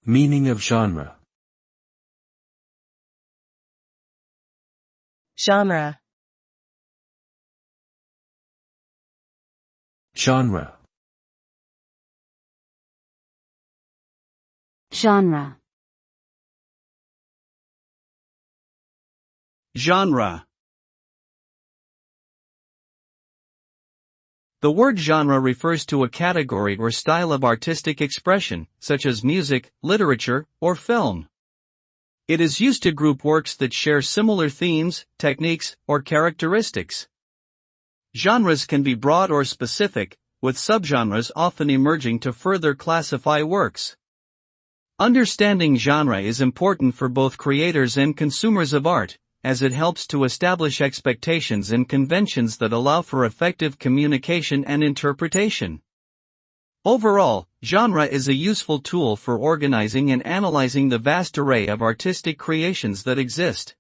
Meaning of genre. Genre. Genre. Genre. Genre. The word genre refers to a category or style of artistic expression, such as music, literature, or film. It is used to group works that share similar themes, techniques, or characteristics. Genres can be broad or specific, with subgenres often emerging to further classify works. Understanding genre is important for both creators and consumers of art, as it helps to establish expectations and conventions that allow for effective communication and interpretation. Overall, genre is a useful tool for organizing and analyzing the vast array of artistic creations that exist.